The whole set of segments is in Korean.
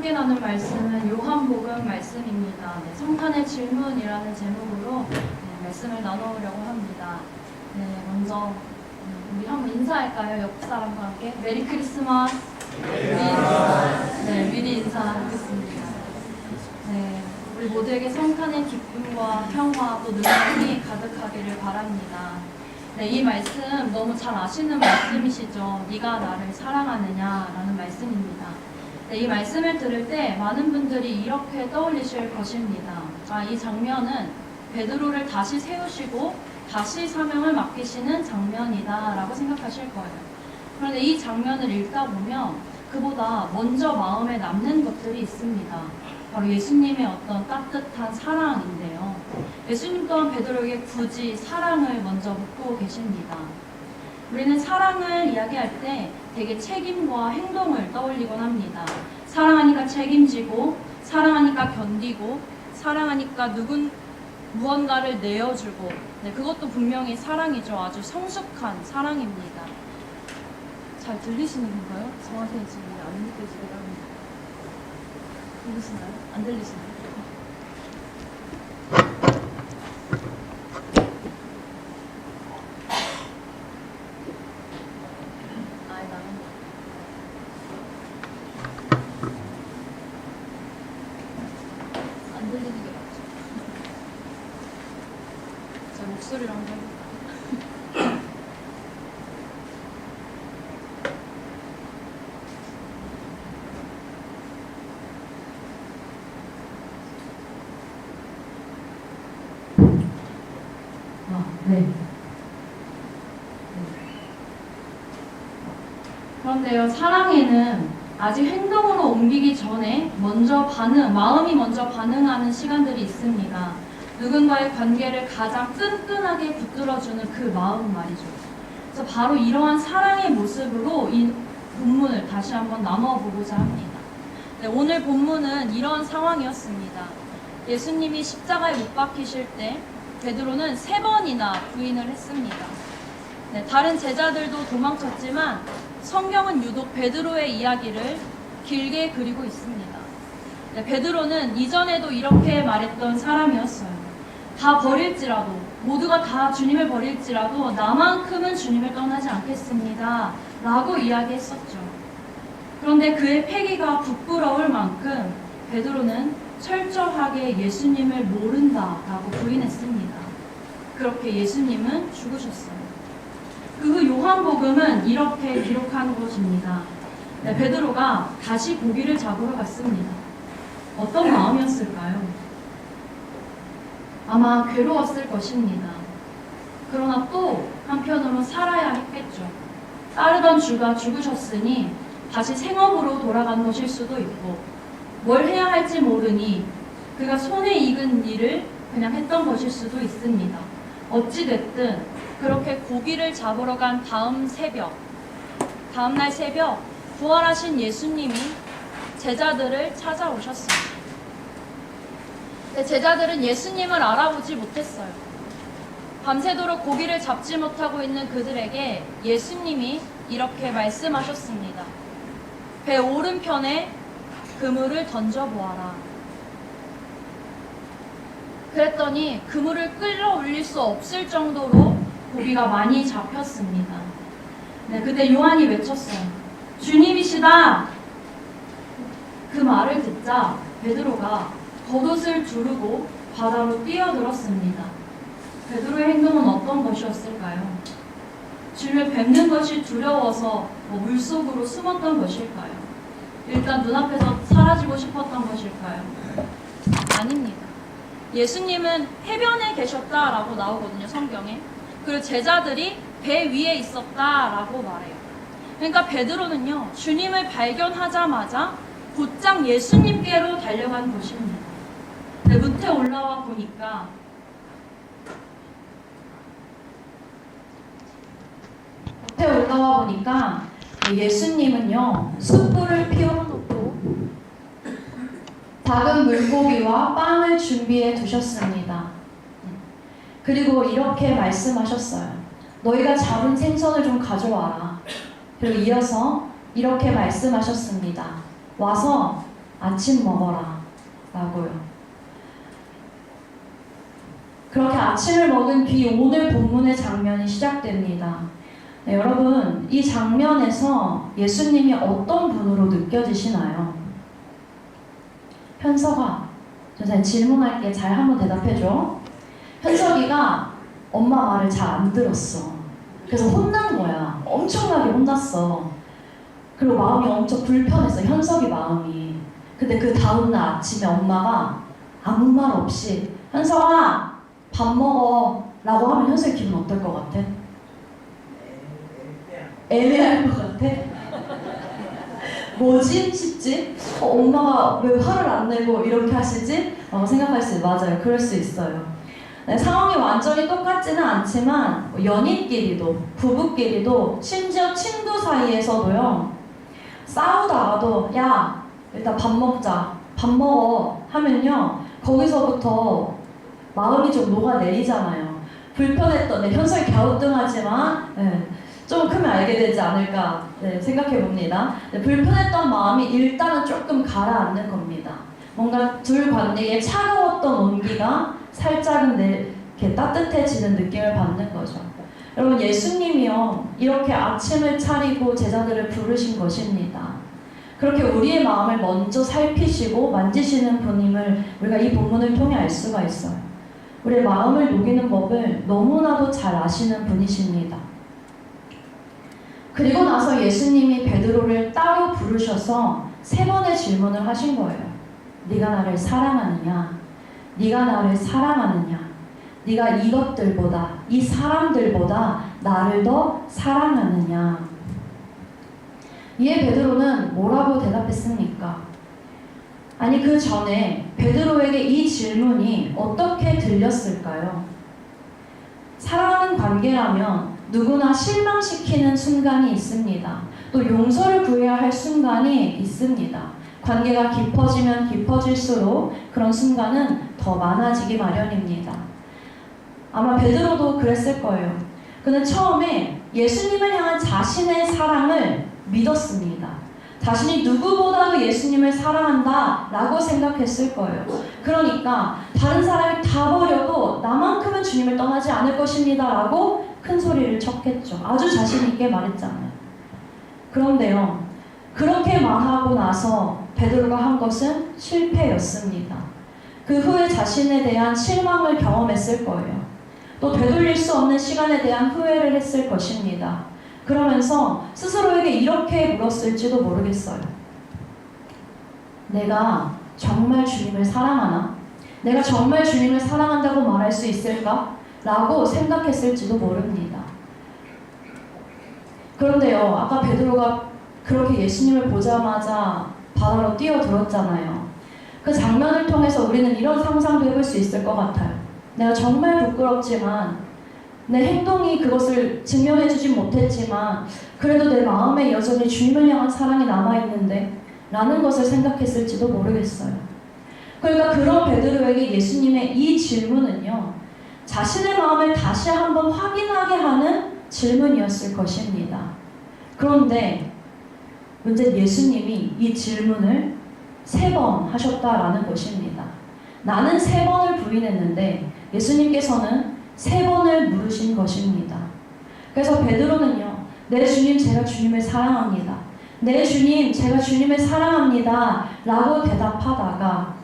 함께 나눌 말씀은 요한복음 말씀입니다. 네, 성탄의 질문이라는 제목으로 말씀을 나누려고 합니다. 네, 먼저 우리 한번 인사할까요? 옆 사람과 함께 메리 크리스마스. 미리 인사하겠습니다. 네, 우리 모두에게 성탄의 기쁨과 평화 또 능력이 가득하기를 바랍니다. 네, 이 말씀 너무 잘 아시는 말씀이시죠? 네가 나를 사랑하느냐라는 말씀입니다. 네, 이 말씀을 들을 때 많은 분들이 이렇게 떠올리실 것입니다. 이 장면은 베드로를 다시 세우시고 다시 사명을 맡기시는 장면이다 라고 생각하실 거예요. 그런데 이 장면을 읽다 보면 그보다 먼저 마음에 남는 것들이 있습니다. 바로 예수님의 어떤 따뜻한 사랑인데요. 예수님 또한 베드로에게 굳이 사랑을 먼저 묻고 계십니다. 우리는 사랑을 이야기할 때 되게 책임과 행동을 떠올리곤 합니다. 사랑하니까 책임지고, 사랑하니까 견디고, 사랑하니까 무언가를 내어주고, 네, 그것도 분명히 사랑이죠. 아주 성숙한 사랑입니다. 잘 들리시는 건가요? 저한테는 지금 안 느껴지긴 합니다. 들리시나요? 안 들리시나요? 안 들리는 게 맞죠? 제 목소리로 한번 해볼까요? 네. 그런데요, 사랑에는 아직 행동으로 옮기기 전에 마음이 먼저 반응하는 시간들이 있습니다. 누군가의 관계를 가장 끈끈하게 붙들어주는 그 마음 말이죠. 그래서 바로 이러한 사랑의 모습으로 이 본문을 다시 한번 나눠보고자 합니다. 네, 오늘 본문은 이런 상황이었습니다. 예수님이 십자가에 못 박히실 때 베드로는 3번이나 부인을 했습니다. 네, 다른 제자들도 도망쳤지만 성경은 유독 베드로의 이야기를 길게 그리고 있습니다. 네, 베드로는 이전에도 이렇게 말했던 사람이었어요. 다 버릴지라도, 모두가 다 주님을 버릴지라도 나만큼은 주님을 떠나지 않겠습니다 라고 이야기했었죠. 그런데 그의 패기가 부끄러울 만큼 베드로는 철저하게 예수님을 모른다 라고 부인했습니다. 그렇게 예수님은 죽으셨어요. 그 후 요한복음은 이렇게 기록한 것입니다. 네, 베드로가 다시 고기를 잡으러 갔습니다. 어떤 마음이었을까요? 아마 괴로웠을 것입니다. 그러나 또 한편으로 살아야 했겠죠. 따르던 주가 죽으셨으니 다시 생업으로 돌아간 것일 수도 있고, 뭘 해야 할지 모르니 그가 손에 익은 일을 그냥 했던 것일 수도 있습니다. 어찌됐든 그렇게 고기를 잡으러 간 다음날 새벽 부활하신 예수님이 제자들을 찾아오셨습니다. 근데 제자들은 예수님을 알아보지 못했어요. 밤새도록 고기를 잡지 못하고 있는 그들에게 예수님이 이렇게 말씀하셨습니다. 배 오른편에 그물을 던져보아라. 그랬더니 그물을 끌어올릴 수 없을 정도로 고기가 많이 잡혔습니다. 네, 그때 요한이 외쳤어요. 주님이시다! 그 말을 듣자 베드로가 겉옷을 두르고 바다로 뛰어들었습니다. 베드로의 행동은 어떤 것이었을까요? 주님을 뵙는 것이 두려워서 물속으로 숨었던 것일까요? 일단 눈앞에서 사라지고 싶었던 것일까요? 아닙니다. 예수님은 해변에 계셨다라고 나오거든요, 성경에. 그리고 제자들이 배 위에 있었다라고 말해요. 그러니까 베드로는요, 주님을 발견하자마자 곧장 예수님께로 달려간 것입니다. 네, 밑에 올라와 보니까 예수님은요, 숯불을 피워놓고 작은 물고기와 빵을 준비해 두셨습니다. 그리고 이렇게 말씀하셨어요. 너희가 잡은 생선을 좀 가져와라. 그리고 이어서 이렇게 말씀하셨습니다. 와서 아침 먹어라 라고요. 그렇게 아침을 먹은 뒤 오늘 본문의 장면이 시작됩니다. 네, 여러분, 이 장면에서 예수님이 어떤 분으로 느껴지시나요? 현석아, 저 질문할게. 잘 한번 대답해줘. 현석이가 엄마 말을 잘 안 들었어. 그래서 혼난 거야. 엄청나게 혼났어. 그리고 마음이 엄청 불편했어. 현석이 마음이. 근데 그 다음날 아침에 엄마가 아무 말 없이 현석아 밥 먹어 라고 하면 현석이 기분 어떨 것 같아? 애매할 것 같아? 뭐지? 싶지? 엄마가 왜 화를 안 내고 이렇게 하시지? 생각할 수 있어요. 맞아요. 그럴 수 있어요. 네, 상황이 완전히 똑같지는 않지만 연인끼리도 부부끼리도 심지어 친구 사이에서도요. 싸우다가도 야 일단 밥 먹자 밥 먹어 하면요 거기서부터 마음이 좀 녹아내리잖아요. 불편했던 현석이 갸우뚱하지만 좀 크면 알게 되지 않을까 생각해 봅니다. 불편했던 마음이 일단은 조금 가라앉는 겁니다. 뭔가 둘 관계에 차가웠던 온기가 살짝은 이렇게 따뜻해지는 느낌을 받는 거죠. 여러분 예수님이요 이렇게 아침을 차리고 제자들을 부르신 것입니다. 그렇게 우리의 마음을 먼저 살피시고 만지시는 분임을 우리가 이 본문을 통해 알 수가 있어요. 우리의 마음을 녹이는 법을 너무나도 잘 아시는 분이십니다. 그리고 나서 예수님이 베드로를 따로 부르셔서 3번의 질문을 하신 거예요. 네가 나를 사랑하느냐? 네가 나를 사랑하느냐? 네가 이것들보다 이 사람들보다 나를 더 사랑하느냐? 이에 베드로는 뭐라고 대답했습니까? 아니 그 전에 베드로에게 이 질문이 어떻게 들렸을까요? 사랑하는 관계라면 누구나 실망시키는 순간이 있습니다. 또 용서를 구해야 할 순간이 있습니다. 관계가 깊어지면 깊어질수록 그런 순간은 더 많아지기 마련입니다. 아마 베드로도 그랬을 거예요. 그는 처음에 예수님을 향한 자신의 사랑을 믿었습니다. 자신이 누구보다도 예수님을 사랑한다 라고 생각했을 거예요. 그러니까 다른 사람이 다 버려도 나만큼은 주님을 떠나지 않을 것입니다 라고 큰 소리를 쳤겠죠. 아주 자신 있게 말했잖아요. 그런데요, 그렇게 말하고 나서 베드로가 한 것은 실패였습니다. 그 후에 자신에 대한 실망을 경험했을 거예요. 또 되돌릴 수 없는 시간에 대한 후회를 했을 것입니다. 그러면서 스스로에게 이렇게 물었을지도 모르겠어요. 내가 정말 주님을 사랑하나? 내가 정말 주님을 사랑한다고 말할 수 있을까? 라고 생각했을지도 모릅니다. 그런데요, 아까 베드로가 그렇게 예수님을 보자마자 바다로 뛰어들었잖아요. 그 장면을 통해서 우리는 이런 상상도 해볼 수 있을 것 같아요. 내가 정말 부끄럽지만 내 행동이 그것을 증명해주진 못했지만 그래도 내 마음에 여전히 주님을 향한 사랑이 남아있는데 라는 것을 생각했을지도 모르겠어요. 그러니까 그런 베드로에게 예수님의 이 질문은요, 자신의 마음을 다시 한번 확인하게 하는 질문이었을 것입니다. 그런데 문제는 예수님이 이 질문을 3번 하셨다라는 것입니다. 나는 3번을 부인했는데 예수님께서는 3번을 물으신 것입니다. 그래서 베드로는요, 네 주님 제가 주님을 사랑합니다. 네 주님 제가 주님을 사랑합니다 라고 대답하다가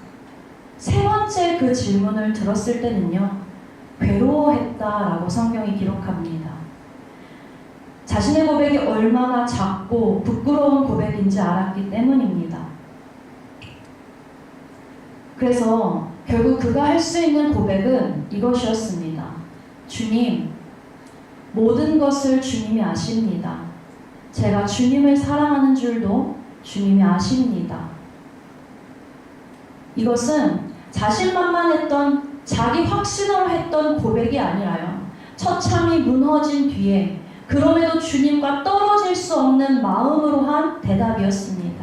3번째 그 질문을 들었을 때는요, 괴로워했다라고 성경이 기록합니다. 자신의 고백이 얼마나 작고 부끄러운 고백인지 알았기 때문입니다. 그래서 결국 그가 할 수 있는 고백은 이것이었습니다. 주님, 모든 것을 주님이 아십니다. 제가 주님을 사랑하는 줄도 주님이 아십니다. 이것은 자신만만했던 자기 확신으로 했던 고백이 아니라요, 처참히 무너진 뒤에 그럼에도 주님과 떨어질 수 없는 마음으로 한 대답이었습니다.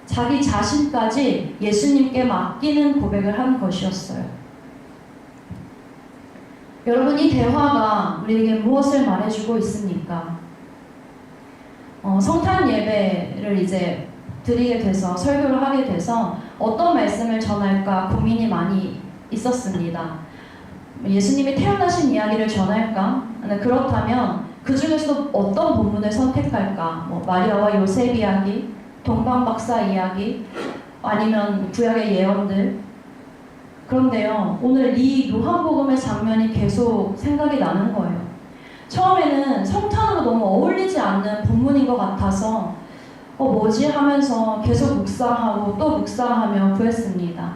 자기 자신까지 예수님께 맡기는 고백을 한 것이었어요. 여러분, 이 대화가 우리에게 무엇을 말해주고 있습니까? 성탄 예배를 이제 드리게 돼서 설교를 하게 돼서 어떤 말씀을 전할까 고민이 많이 있었습니다. 예수님이 태어나신 이야기를 전할까? 그렇다면 그 중에서도 어떤 본문을 선택할까? 마리아와 요셉 이야기, 동방박사 이야기, 아니면 구약의 예언들. 그런데요, 오늘 이 요한복음의 장면이 계속 생각이 나는 거예요. 처음에는 성탄으로 너무 어울리지 않는 본문인 것 같아서 뭐지 하면서 계속 묵상하고 또 묵상하며 구했습니다.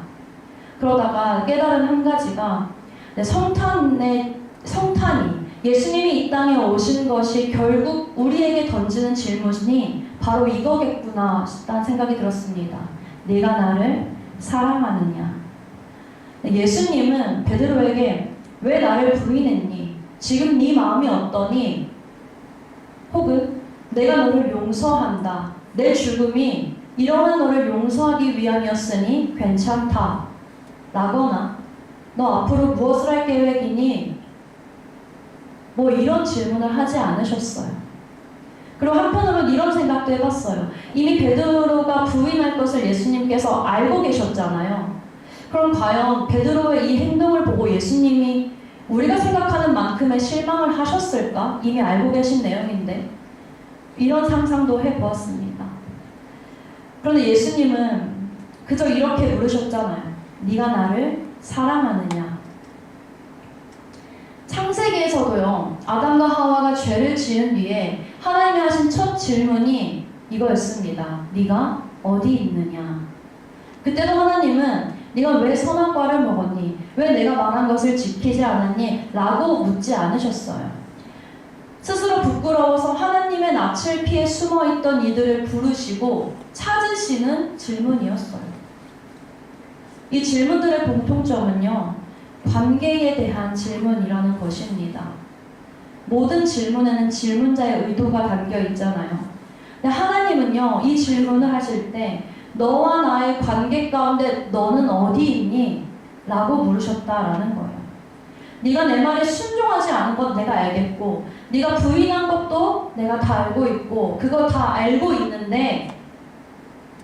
그러다가 깨달은 한 가지가 성탄이 예수님이 이 땅에 오신 것이 결국 우리에게 던지는 질문이 바로 이거겠구나 싶다는 생각이 들었습니다. 네가 나를 사랑하느냐? 예수님은 베드로에게 왜 나를 부인했니? 지금 네 마음이 어떠니? 혹은 내가 너를 용서한다. 내 죽음이 일어난 너를 용서하기 위함이었으니 괜찮다. 라거나 너 앞으로 무엇을 할 계획이니? 이런 질문을 하지 않으셨어요. 그리고 한편으로는 이런 생각도 해봤어요. 이미 베드로가 부인할 것을 예수님께서 알고 계셨잖아요. 그럼 과연 베드로의 이 행동을 보고 예수님이 우리가 생각하는 만큼의 실망을 하셨을까? 이미 알고 계신 내용인데 이런 상상도 해보았습니다. 그런데 예수님은 그저 이렇게 물으셨잖아요. 네가 나를 사랑하느냐? 창세기에서도요, 아담과 하와가 죄를 지은 뒤에 하나님이 하신 첫 질문이 이거였습니다. 네가 어디 있느냐? 그때도 하나님은 네가 왜 선악과를 먹었니? 왜 내가 말한 것을 지키지 않았니? 라고 묻지 않으셨어요. 스스로 부끄러워서 하나님의 낯을 피해 숨어있던 이들을 부르시고 찾으시는 질문이었어요. 이 질문들의 공통점은요, 관계에 대한 질문이라는 것입니다. 모든 질문에는 질문자의 의도가 담겨 있잖아요. 근데 하나님은요, 이 질문을 하실 때 너와 나의 관계 가운데 너는 어디 있니? 라고 물으셨다라는 거예요. 네가 내 말에 순종하지 않은 것 내가 알겠고 네가 부인한 것도 내가 다 알고 있고 그거 다 알고 있는데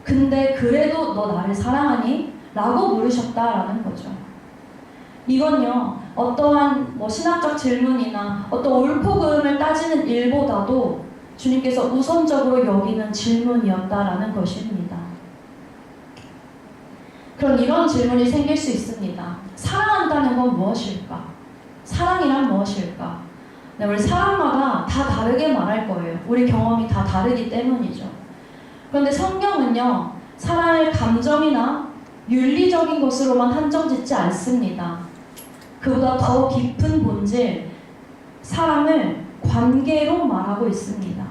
근데 그래도 너 나를 사랑하니? 라고 물으셨다라는 거죠. 이건요, 어떠한 신학적 질문이나 어떤 옳고 그름을 따지는 일보다도 주님께서 우선적으로 여기는 질문이었다라는 것입니다. 그럼 이런 질문이 생길 수 있습니다. 사랑한다는 건 무엇일까? 사랑이란 무엇일까? 네, 우리 사람마다 다 다르게 말할 거예요. 우리 경험이 다 다르기 때문이죠. 그런데 성경은요, 사랑을 감정이나 윤리적인 것으로만 한정짓지 않습니다. 그보다 더 깊은 본질, 사랑을 관계로 말하고 있습니다.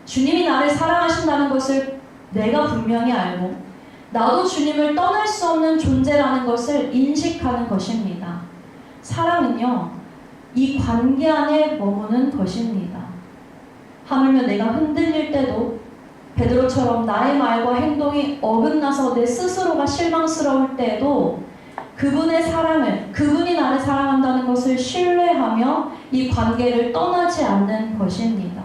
주님이 나를 사랑하신다는 것을 내가 분명히 알고 나도 주님을 떠날 수 없는 존재라는 것을 인식하는 것입니다. 사랑은요, 이 관계 안에 머무는 것입니다. 하물며 내가 흔들릴 때도 베드로처럼 나의 말과 행동이 어긋나서 내 스스로가 실망스러울 때도 그분의 사랑을, 그분이 나를 사랑한다는 것을 신뢰하며 이 관계를 떠나지 않는 것입니다.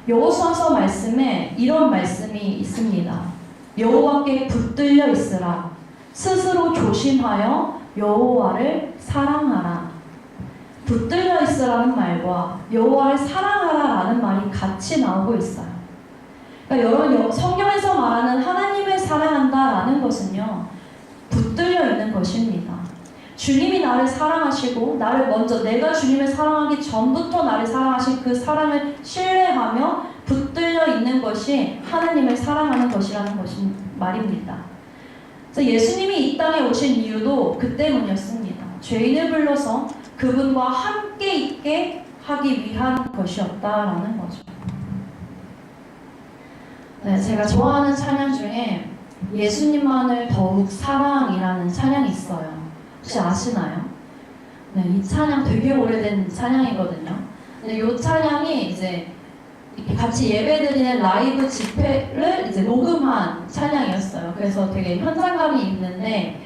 여호수아서 말씀에 이런 말씀이 있습니다. 여호와께 붙들려 있으라. 스스로 조심하여 여호와를 사랑하라. 붙들려 있으라는 말과 여호와를 사랑하라라는 말이 같이 나오고 있어요. 그러니까 여러분, 성경에서 말하는 하나님을 사랑한다라는 것은요, 붙들려 있는 것입니다. 주님이 나를 사랑하시고 나를 먼저 내가 주님을 사랑하기 전부터 나를 사랑하신 그 사랑을 신뢰하며 붙들려 있는 것이 하나님을 사랑하는 것이라는 말입니다. 그래서 예수님이 이 땅에 오신 이유도 그 때문이었습니다. 죄인을 불러서 그분과 함께 있게 하기 위한 것이었다라는 거죠. 네, 제가 좋아하는 찬양 중에 예수님만을 더욱 사랑이라는 찬양이 있어요. 혹시 아시나요? 네, 이 찬양 되게 오래된 찬양이거든요. 근데 이 찬양이 이제 이렇게 같이 예배드리는 라이브 집회를 이제 녹음한 찬양이었어요. 그래서 되게 현장감이 있는데,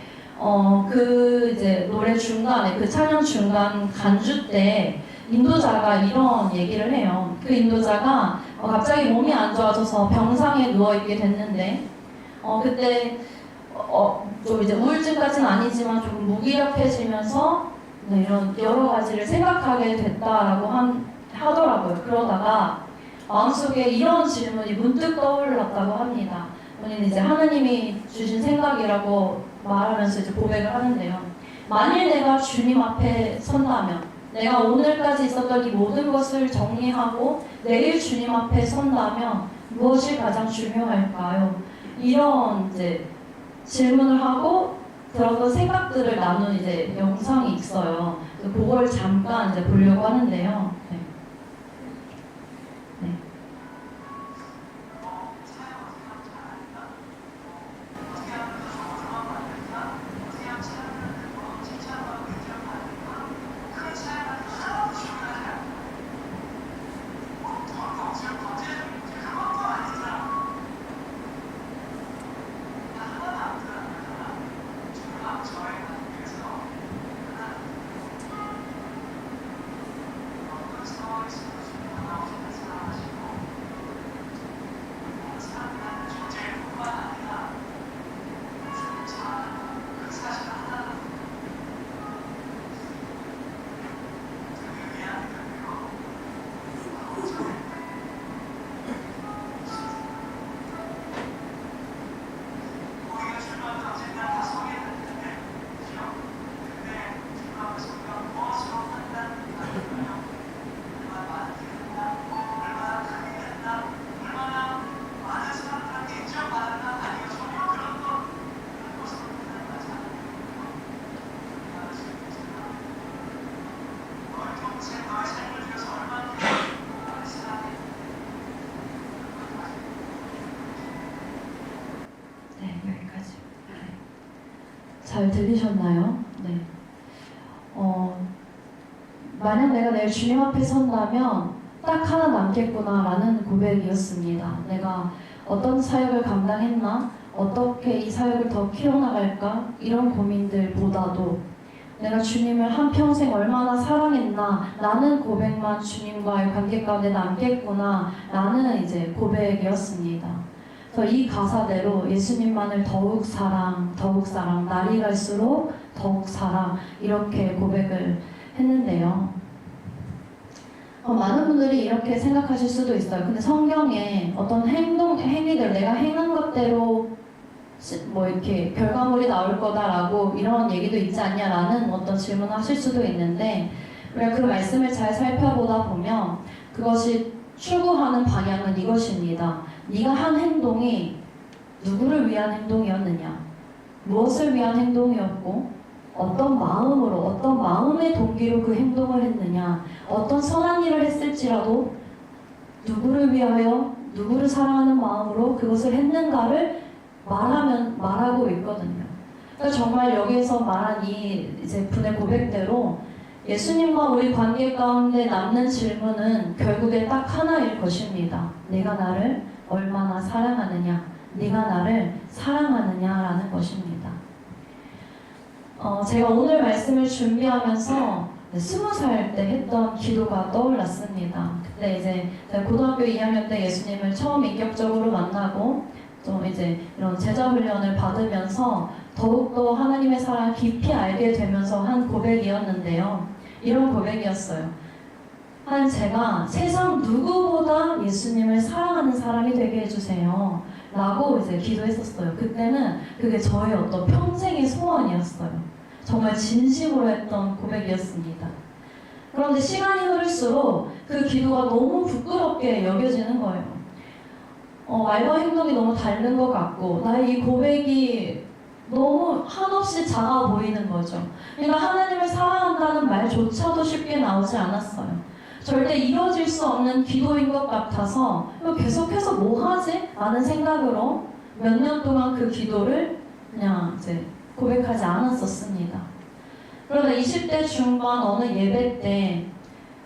그 이제 노래 중간에, 그 찬양 중간 간주 때 인도자가 이런 얘기를 해요. 그 인도자가 갑자기 몸이 안 좋아져서 병상에 누워있게 됐는데 그때 좀 이제 우울증까지는 아니지만 조금 무기력해지면서 이런 여러 가지를 생각하게 됐다라고 하더라고요. 그러다가 마음속에 이런 질문이 문득 떠올랐다고 합니다. 본인은 이제 하나님이 주신 생각이라고 말하면서 이제 고백을 하는데요. 만일 내가 주님 앞에 선다면, 내가 오늘까지 있었던 이 모든 것을 정리하고 내일 주님 앞에 선다면 무엇이 가장 중요할까요? 이런 이제 질문을 하고 들어서 생각들을 나눈 이제 영상이 있어요. 그걸 잠깐 이제 보려고 하는데요. 네. 네. 여기까지. 잘 들리셨나요? 네. 만약 내가 내일 주님 앞에 선다면 딱 하나 남겠구나라는 고백이었습니다. 내가 어떤 사역을 감당했나? 어떻게 이 사역을 더 키워나갈까? 이런 고민들보다도 내가 주님을 한평생 얼마나 사랑했나? 라는 고백만 주님과의 관계 가운데 남겠구나 라는 이제 고백이었습니다. 그래서 이 가사대로 예수님만을 더욱 사랑, 날이 갈수록 더욱 사랑 이렇게 고백을 했는데요. 많은 분들이 이렇게 생각하실 수도 있어요. 근데 성경에 어떤 행위들, 내가 행한 것대로 뭐 이렇게 결과물이 나올 거다라고 이런 얘기도 있지 않냐라는 어떤 질문을 하실 수도 있는데, 우리가 그 말씀을 잘 살펴보다 보면 그것이 추구하는 방향은 이것입니다. 네가 한 행동이 누구를 위한 행동이었느냐, 무엇을 위한 행동이었고, 어떤 마음으로, 어떤 마음의 동기로 그 행동을 했느냐, 어떤 선한 일을 했을지라도 누구를 위하여, 누구를 사랑하는 마음으로 그것을 했는가를 말하고 있거든요. 그러니까 정말 여기에서 말한 이 이제 분의 고백대로 예수님과 우리 관계 가운데 남는 질문은 결국에 딱 하나일 것입니다. 내가 나를 얼마나 사랑하느냐, 네가 나를 사랑하느냐라는 것입니다. 제가 오늘 말씀을 준비하면서 20살 때 했던 기도가 떠올랐습니다. 그때 이제 제가 고등학교 2학년 때 예수님을 처음 인격적으로 만나고 좀 이제 이런 제자 훈련을 받으면서 더욱더 하나님의 사랑을 깊이 알게 되면서 한 고백이었는데요. 이런 고백이었어요. 하나님, 제가 세상 누구보다 예수님을 사랑하는 사람이 되게 해주세요. 라고 이제 기도했었어요. 그때는 그게 저의 어떤 평생의 소원이었어요. 정말 진심으로 했던 고백이었습니다. 그런데 시간이 흐를수록 그 기도가 너무 부끄럽게 여겨지는 거예요. 말과 행동이 너무 다른 것 같고, 나의 이 고백이 너무 한없이 작아 보이는 거죠. 그러니까 하나님을 사랑한다는 말조차도 쉽게 나오지 않았어요. 절대 이루어질 수 없는 기도인 것 같아서 계속해서 뭐 하지? 라는 생각으로 몇 년 동안 그 기도를 그냥 이제 고백하지 않았었습니다. 그러다 20대 중반 어느 예배 때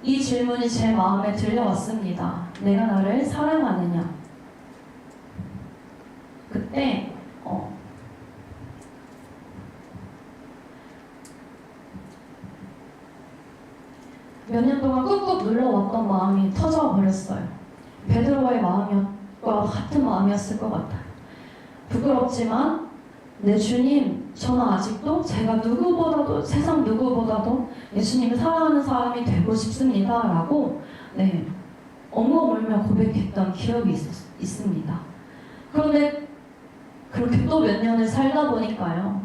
이 질문이 제 마음에 들려왔습니다. 내가 나를 사랑하느냐? 그때 몇 년 동안 꾹꾹 눌러왔던 마음이 터져버렸어요. 베드로의 마음과 같은 마음이었을 것 같아요. 부끄럽지만 내 주님, 저는 아직도 제가 누구보다도 세상 누구보다도 예수님을 사랑하는 사람이 되고 싶습니다 라고 엉엉 울며 고백했던 기억이 있습니다. 그런데 그렇게 또 몇 년을 살다 보니까요,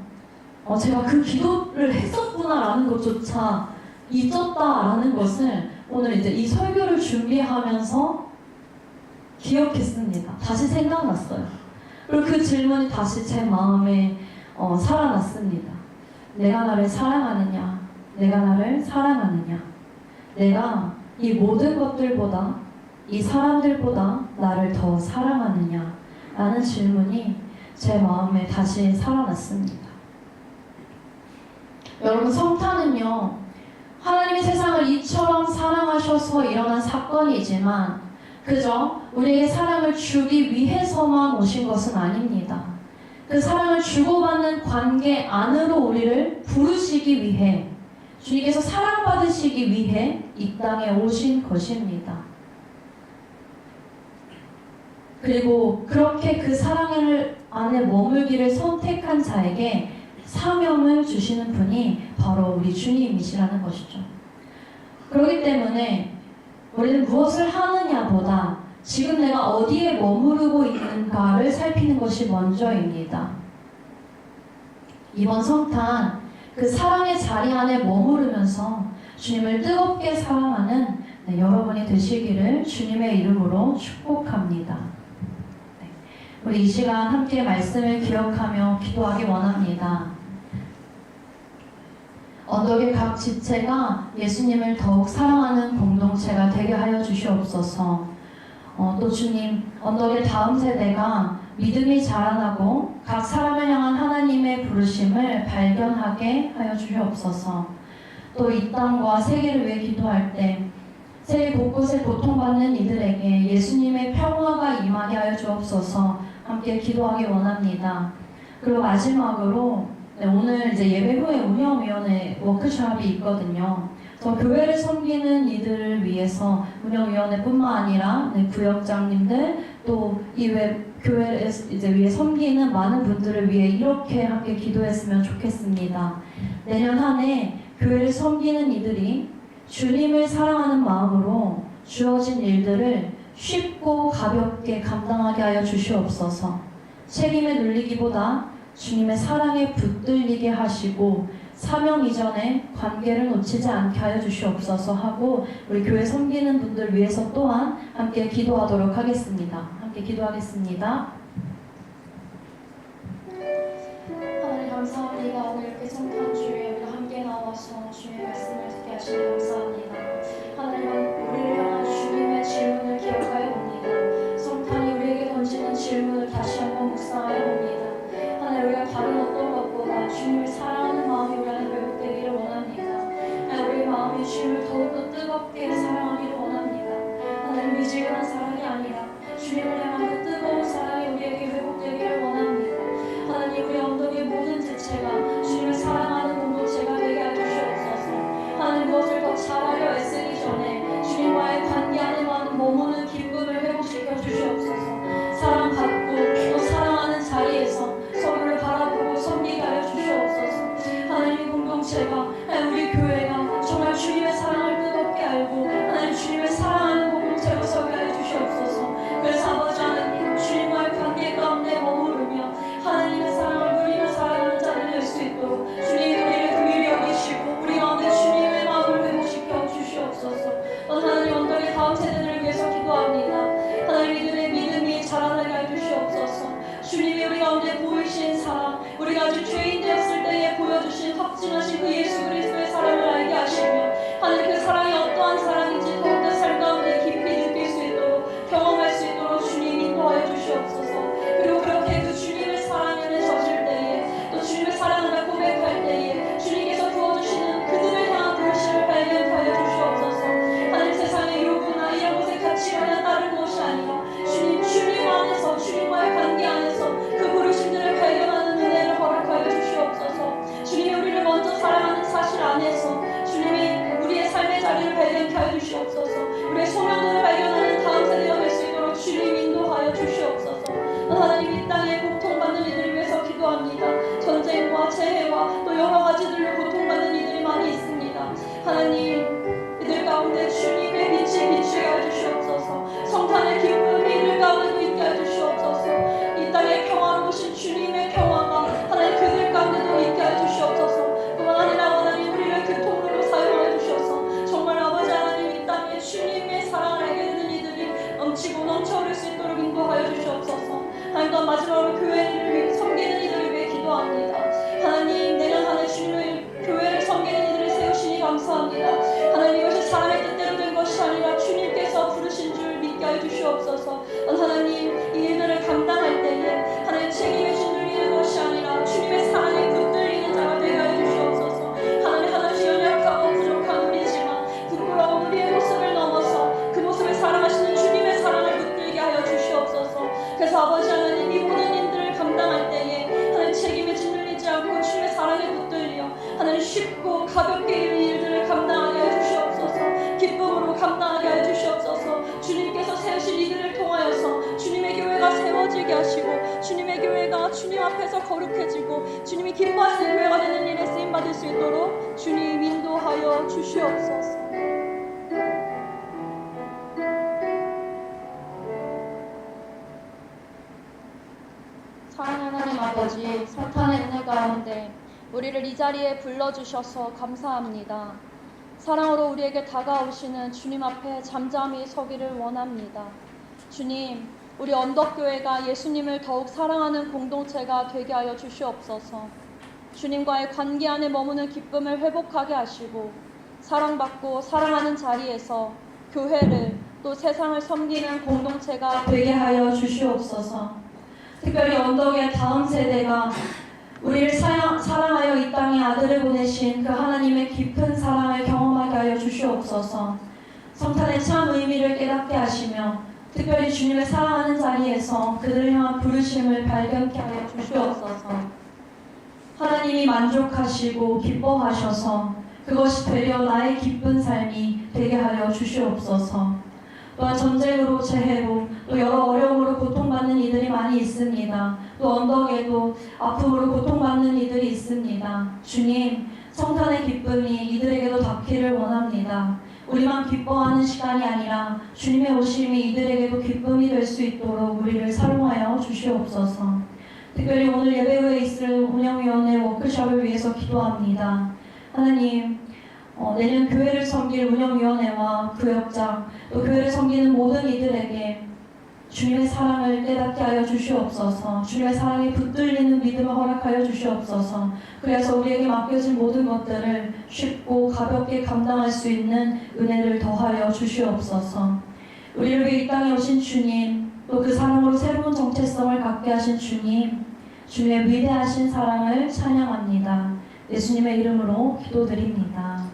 제가 그 기도를 했었구나라는 것조차 잊었다라는 것을 오늘 이제 이 설교를 준비하면서 기억했습니다. 다시 생각났어요. 그리고 그 질문이 다시 제 마음에 살아났습니다. 내가 나를 사랑하느냐? 내가 나를 사랑하느냐? 내가 이 모든 것들보다, 이 사람들보다 나를 더 사랑하느냐? 라는 질문이 제 마음에 다시 살아났습니다. 여러분, 성탄은요, 하나님이 세상을 이처럼 사랑하셔서 일어난 사건이지만 그저 우리에게 사랑을 주기 위해서만 오신 것은 아닙니다. 그 사랑을 주고받는 관계 안으로 우리를 부르시기 위해, 주님께서 사랑받으시기 위해 이 땅에 오신 것입니다. 그리고 그렇게 그 사랑 안에 머물기를 선택한 자에게 사명을 주시는 분이 바로 우리 주님이시라는 것이죠. 그렇기 때문에 우리는 무엇을 하느냐보다 지금 내가 어디에 머무르고 있는가를 살피는 것이 먼저입니다. 이번 성탄, 그 사랑의 자리 안에 머무르면서 주님을 뜨겁게 사랑하는 여러분이 되시기를 주님의 이름으로 축복합니다. 우리 이 시간 함께 말씀을 기억하며 기도하기 원합니다. 언덕의 각 지체가 예수님을 더욱 사랑하는 공동체가 되게 하여 주시옵소서. 또 주님, 언덕의 다음 세대가 믿음이 자라나고 각 사람을 향한 하나님의 부르심을 발견하게 하여 주시옵소서. 또 이 땅과 세계를 위해 기도할 때 세계 곳곳에 고통받는 이들에게 예수님의 평화가 임하게 하여 주옵소서. 함께 기도하기 원합니다. 그리고 마지막으로 오늘 이제 예배 후에 운영위원회 워크숍이 있거든요. 저 교회를 섬기는 이들을 위해서 운영위원회뿐만 아니라 구역장님들 또 이외 교회를 이제 위해 섬기는 많은 분들을 위해 이렇게 함께 기도했으면 좋겠습니다. 내년 한 해 교회를 섬기는 이들이 주님을 사랑하는 마음으로 주어진 일들을 쉽고 가볍게 감당하게 하여 주시옵소서. 책임에 눌리기보다 주님의 사랑에 붙들리게 하시고 사명 이전에 관계를 놓치지 않게 하여 주시옵소서 하고 우리 교회 섬기는 분들 위해서 또한 함께 기도하도록 하겠습니다. 함께 기도하겠습니다. 하나님 감사합니다. 오늘 이렇게 성탄주에 우리가 함께 나와서 주님의 말씀을 듣게 하시니 감사합니다. 하나님, 우리를 향한 주님의 질문을 기억하여 봅니다. 성탄이 우리에게 던지는 질문을 다시 한번 묵상하여 봅니다. 하나님, 우리가 다른 어떤 것보다 주님을 사랑하는 마음이 우리 안에 회복되기를 원합니다. 하나님, 우리의 마음이 주님을 더욱더 뜨겁게 사랑하기를 원합니다. 하나님, 미지근한 사랑이 아니라 주님을 향한 그 뜨거운 사랑이 우리에게 회복되기를 원합니다. 하나님, 우리 언덕의 모든 지체가 주님을 사랑하는 공동체가 되게 하여 주시옵소서. 하나님, 무엇을 더 잘하려 애쓰기 전에 주님과의 관계 안에 머무는 기쁨을 회복시켜 주시옵소서. 사랑받고 또 사랑하는 자리에서 서로를 바라보고 섬기게 하여 주시옵소서. 하나님, 공동체가, 우리 교회가 정말 주님의 사랑을 뜨겁게 알고 하나님 주님을 사랑하는 공동체로 서게 하여 주시옵소서. 그래서 아버지 하나님, 주님과의 관계 가운데 머무르며 하나님의 사랑을 누리며 살아가는 자를 될 수 있도록 주님 우리를 긍휼히 여기시고 우리 가운데 주님의 마음을 회복시켜 주시옵소서. 하나님, 언덕의 다음 세대들을 위해서 기도합니다. 하나님, 이들의 믿음이 자라나게 해 주시옵소서. 주님이 우리 가운데 보이신 사랑, 우리가 아주 죄인 되었을 때에 보여주신 확증하신 그 예수 그리스도의 사랑을 알게 하시며 하나님, 그 사랑이 어떠한 사랑인지 더욱더 삶 가운데 깊이 느낄 수 있도록 경험할 수 있도록 주님 인도하여 주시옵소서. 그리고 그렇게 그 주님을 사랑하는 젖을 때에 또 주님을 사랑하라 고백할 때에 주님께서 부어주시는 그들을 향한 부르심을 발견하여 주시옵소서. 하나님, 세상의 요구나 이런 것에 가치관에 따른 것이 아니라 주님 안에서 주님과의 관계 안에서 그 부르심들을 발견하는 은혜를 허락하여 주시옵소서. 주님이 우리를 먼저 사랑하는 사실 안에서 주님이 우리의 삶의 자리를 발견 질병과 또 여러 가지들로 고통받는 이들이 많이 있습니다. 하나님, 이들 가운데 주님의 빛이 비추게 해주시옵소서. 성탄의 기쁨이 이들 가운데도 있게 해주시옵소서. 이 땅에 평화로우신 주님의 평화가 하나님 그들 가운데도 있게 해주시옵소서. 그만 아니라 하나님 우리를 교통으로 사용해 주셔서 정말 아버지 하나님 이 땅에 주님의 사랑을 알게 되는 이들이 넘치고 넘쳐 흐를 수 있도록 인도하여 주시옵소서. 하나님, 또 마지막으로 교회를 섬기는 이들을 위해 기도합니다. 하나님, 내년 한 해 주님의 교회를 섬기는 이들을 세우시니 감사합니다. 하나님, 이것이 사람의 뜻대로 된 것이 아니라 주님께서 부르신 줄 믿게 해 주시옵소서. 하나님, 이 일들을 감당할 때에 하나님 책임에 짓눌리는 것이 아니라 주님의 사랑에 붙들리는 자가 되게 해 주시옵소서. 하나님, 하나씩 연약하고 부족한 우리지만 부끄러운 우리의 모습을 넘어서 그 모습을 사랑하시는 주님의 사랑을 붙들게 하여 주시옵소서. 그래서 아버지 하나님, 이 모든 일들을 감당할 때에 하나님 책임에 짓눌리지 않고 주님의 사랑에 붙들려 하나님 쉽고 가볍게 이 일들을 감당하게 해주시옵소서. 기쁨으로 감당하게 해주시옵소서. 주님께서 세우신 이들을 통하여서 주님의 교회가 세워지게 하시고 주님의 교회가 주님 앞에서 거룩해지고 주님이 기뻐하시는 교회가 되는 일에 쓰임받을 수 있도록 주님 인도하여 주시옵소서. 사랑하는 하나님 아버지, 성탄의 은혜 가운데 우리를 이 자리에 불러주셔서 감사합니다. 사랑으로 우리에게 다가오시는 주님 앞에 잠잠히 서기를 원합니다. 주님, 우리 언덕교회가 예수님을 더욱 사랑하는 공동체가 되게 하여 주시옵소서. 주님과의 관계 안에 머무는 기쁨을 회복하게 하시고 사랑받고 사랑하는 자리에서 교회를 또 세상을 섬기는 공동체가 되게 하여 주시옵소서. 특별히 언덕의 다음 세대가 우리를 사랑하여 이 땅에 아들을 보내신 그 하나님의 깊은 사랑을 경험하게 하여 주시옵소서. 성탄의 참 의미를 깨닫게 하시며 특별히 주님을 사랑하는 자리에서 그들을 향한 부르심을 발견케 하여 주시옵소서. 하나님이 만족하시고 기뻐하셔서 그것이 되려 나의 기쁜 삶이 되게 하여 주시옵소서. 또한 전쟁으로 재해로 또 여러 어려움으로 고통받는 이들이 많이 있습니다. 또 언덕에도 아픔으로 고통받는 이들이 있습니다. 주님, 성탄의 기쁨이 이들에게도 닿기를 원합니다. 우리만 기뻐하는 시간이 아니라 주님의 오심이 이들에게도 기쁨이 될 수 있도록 우리를 사용하여 주시옵소서. 특별히 오늘 예배 후에 있을 운영위원회 워크숍을 위해서 기도합니다. 하나님, 내년 교회를 섬길 운영위원회와 구역장 또 교회를 섬기는 모든 이들에게 주님의 사랑을 깨닫게 하여 주시옵소서. 주님의 사랑에 붙들리는 믿음을 허락하여 주시옵소서. 그래서 우리에게 맡겨진 모든 것들을 쉽고 가볍게 감당할 수 있는 은혜를 더하여 주시옵소서. 우리를 위해 이 땅에 오신 주님, 또 그 사랑으로 새로운 정체성을 갖게 하신 주님, 주님의 위대하신 사랑을 찬양합니다. 예수님의 이름으로 기도드립니다.